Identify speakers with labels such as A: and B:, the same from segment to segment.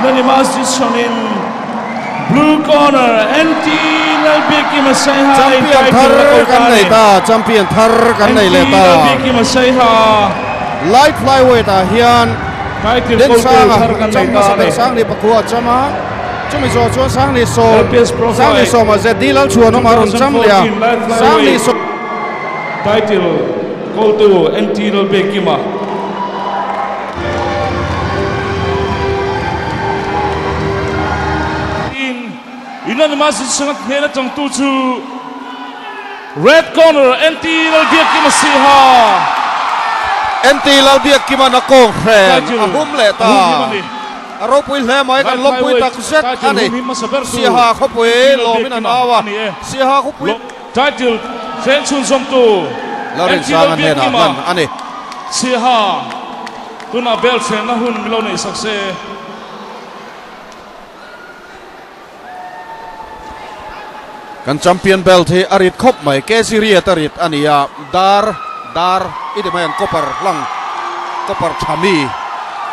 A: unanimous decision in blue corner LALBIAKKIMA say hi
B: champion thar kan nei ta champion thar kan nei le ta
A: LALBIAKKIMA say hi
B: light flyweight ta hian den sang chama sa sang ni pakua chama chumi zo cho sang ni so ma ze dilal chuan ma ron cham lia sang ni so
A: title go to LALBIAKKIMA unanimous decision hela tang tu chu red corner LALBIAKKIMA say hi
B: LALBIAKKIMA na kong khen ahum le ta aro pui hle mai kan lom pui tak set ani si ha kho pui lo min an awa si ha kho pui
A: title fen chun som tu
B: lorin sang an hena man ani
A: si ha tuna bel fen na hun milo nei sakse
B: kan champion belt hi arit khop mai ke siria tarit ania dar ide mai an kopar thami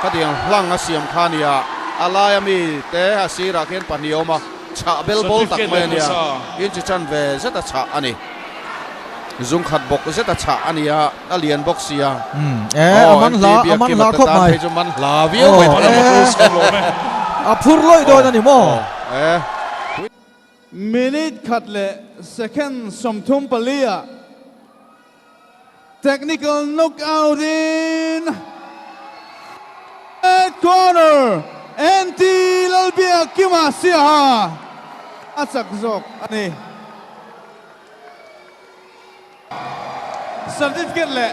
B: kadiang lang asiam khania alayami te asira khen panioma cha bel bol tak mai ania in chi chan ve zeta cha ani zung khat bok zeta cha ania alien box sia aman la khop mai man la vio mai
C: a phur loi do ani mo
D: minute khatle second somthum palia technical knockout in red corner LALBIAKKIMA siha atsak zok ani certificate le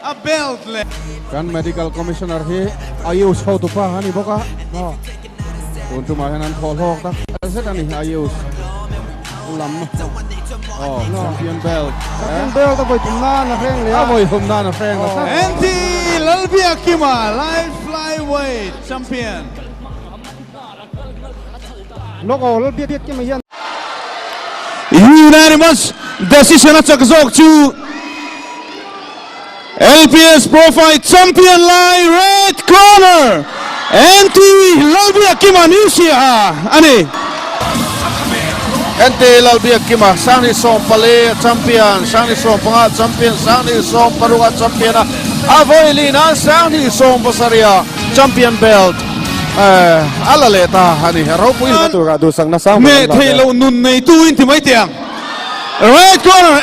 D: a belt le
B: kan medical commissioner hi ayus how to pa hani boka no untuk makanan kolhok tak ada nih ayus ulam champion belt tak boleh tumna na freng le boleh tumna na freng
D: LALBIAKKIMA light flyweight champion
B: logo LALBIAKKIMA yan
D: unanimous decision atsak zok chu LPS PROFIGHT champion line red corner LALBIAKKIMA Nusia ani
B: LALBIAKKIMA sangni som pale champion sangni som panga champion sangni som paruga champion avoilina sangni som pasaria champion belt alaleta hani ro pui tu ga du sang na sang
D: me thelo nun nei tu in timai tiang red corner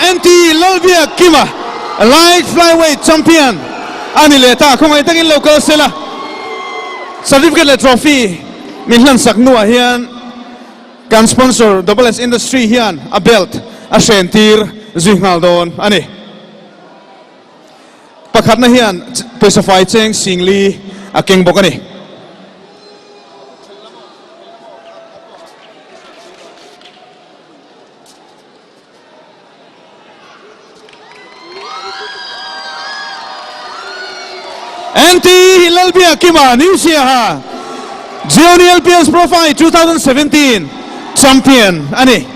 D: LALBIAKKIMA light flyweight champion ani leta khomai takin local sela certificate le trophy min hlan sak nu hian kan sponsor double S industry hian a belt a sentir zingal don ani pakhat na hian pesa fai cheng singli a keng bokani LALBIAKKIMA Nusia Junior LPS PROFIGHT 2017 champion ani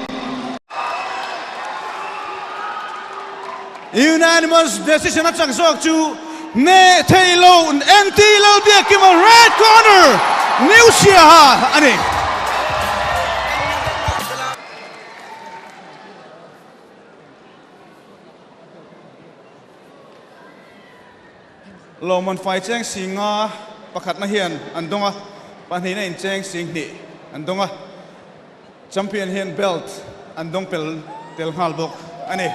D: unanimous decision atsak zok chu ne thailo LALBIAKKIMA red corner Nusia ani Lomon fight cheng singa pakhat na hian andonga panhi na in cheng sing ni andonga champion hian belt andong pel tel hal bok ani